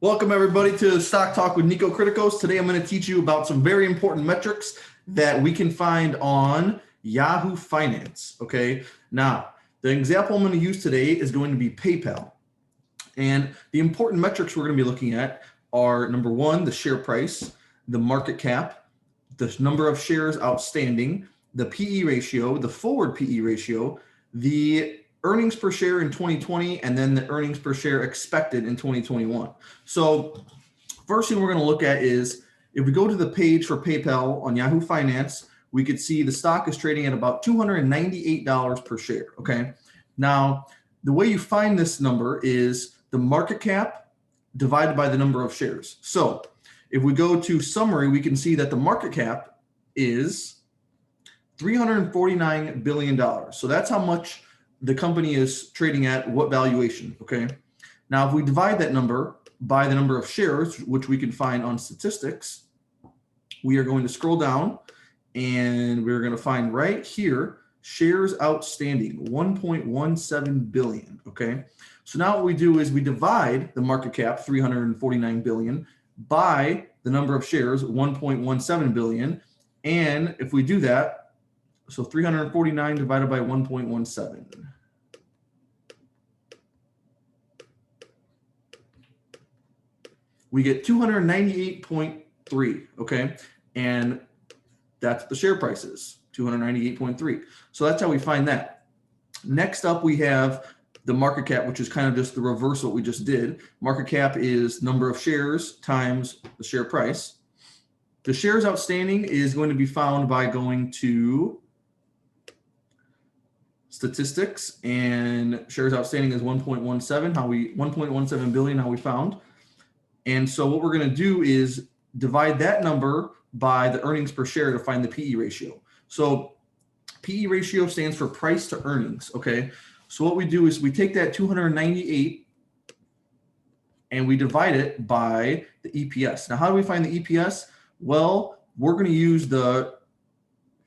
Welcome everybody to Stock Talk with Nico Criticos. Today I'm going to teach you about some very important metrics that we can find on Yahoo Finance. Okay, now the example I'm going to use today is going to be PayPal. And the important metrics we're going to be looking at are number one, the share price, the market cap, the number of shares outstanding, the PE ratio, the forward PE ratio, the earnings per share in 2020, and then the earnings per share expected in 2021. So first thing we're going to look at is if we go to the page for PayPal on Yahoo Finance, we could see the stock is trading at about $298 per share. Okay. Now, the way you find this number is the market cap divided by the number of shares. So if we go to summary, we can see that the market cap is $349 billion. So that's how much the company is trading at, what valuation. Okay. Now, if we divide that number by the number of shares, which we can find on statistics, we are going to scroll down and we're going to find right here, shares outstanding, 1.17 billion. Okay. So now what we do is we divide the market cap, 349 billion, by the number of shares, 1.17 billion. And if we do that, so 349 divided by 1.17. We get 298.3, okay? And that's the share prices, 298.3. So that's how we find that. Next up, we have the market cap, which is kind of just the reverse of what we just did. Market cap is number of shares times the share price. The shares outstanding is going to be found by going to statistics, and shares outstanding is 1.17 billion, how we found. And so what we're going to do is divide that number by the earnings per share to find the PE ratio. So PE ratio stands for price to earnings. Okay. So what we do is we take that 298 and we divide it by the EPS. Now, how do we find the EPS? Well, we're going to use the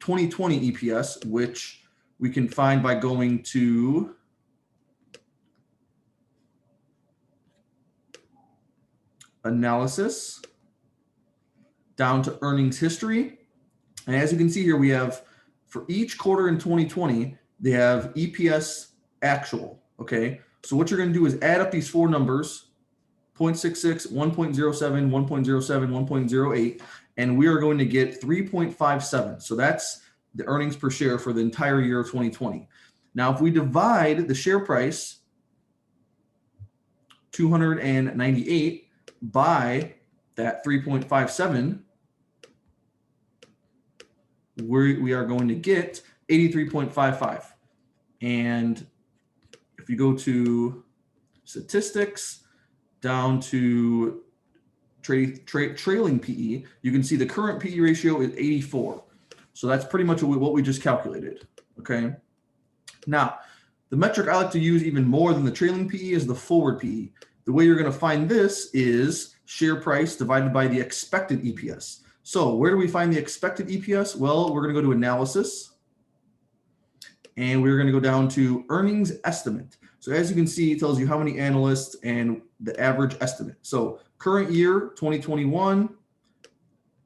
2020 EPS, which we can find by going to analysis, down to earnings history. And as you can see here, we have for each quarter in 2020, they have EPS actual. Okay. So what you're going to do is add up these four numbers, 0.66, 1.07, 1.07, 1.08, and we are going to get 3.57. So that's the earnings per share for the entire year of 2020. Now, if we divide the share price, 298, by that 3.57, we are going to get 83.55. And if you go to statistics, down to trailing PE, you can see the current PE ratio is 84. So that's pretty much what we just calculated. Okay. Now, the metric I like to use even more than the trailing PE is the forward PE. The way you're going to find this is share price divided by the expected EPS. So where do we find the expected EPS? Well, we're going to go to analysis and we're going to go down to earnings estimate. So as you can see, it tells you how many analysts and the average estimate. So current year, 2021,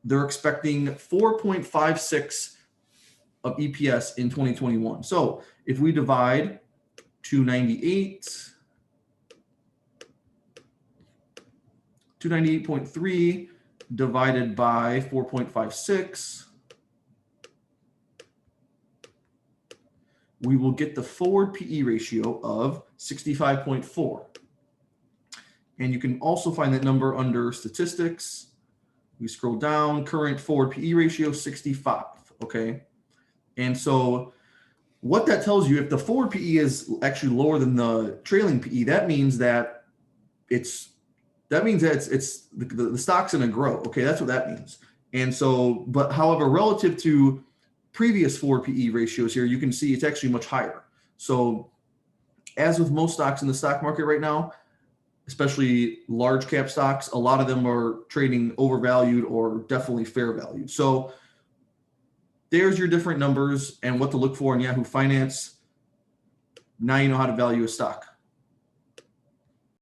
they're expecting 4.56 of EPS in 2021. So if we divide 298.3 divided by 4.56, we will get the forward PE ratio of 65.4. And you can also find that number under statistics. We scroll down, current forward PE ratio 65. Okay. And so what that tells you, if the forward PE is actually lower than the trailing PE, that means that the stock's going to grow. Okay. That's what that means. And so, but however, relative to previous forward PE ratios here, you can see it's actually much higher. So as with most stocks in the stock market right now, especially large cap stocks, a lot of them are trading overvalued or definitely fair value. So there's your different numbers and what to look for in Yahoo Finance. Now you know how to value a stock.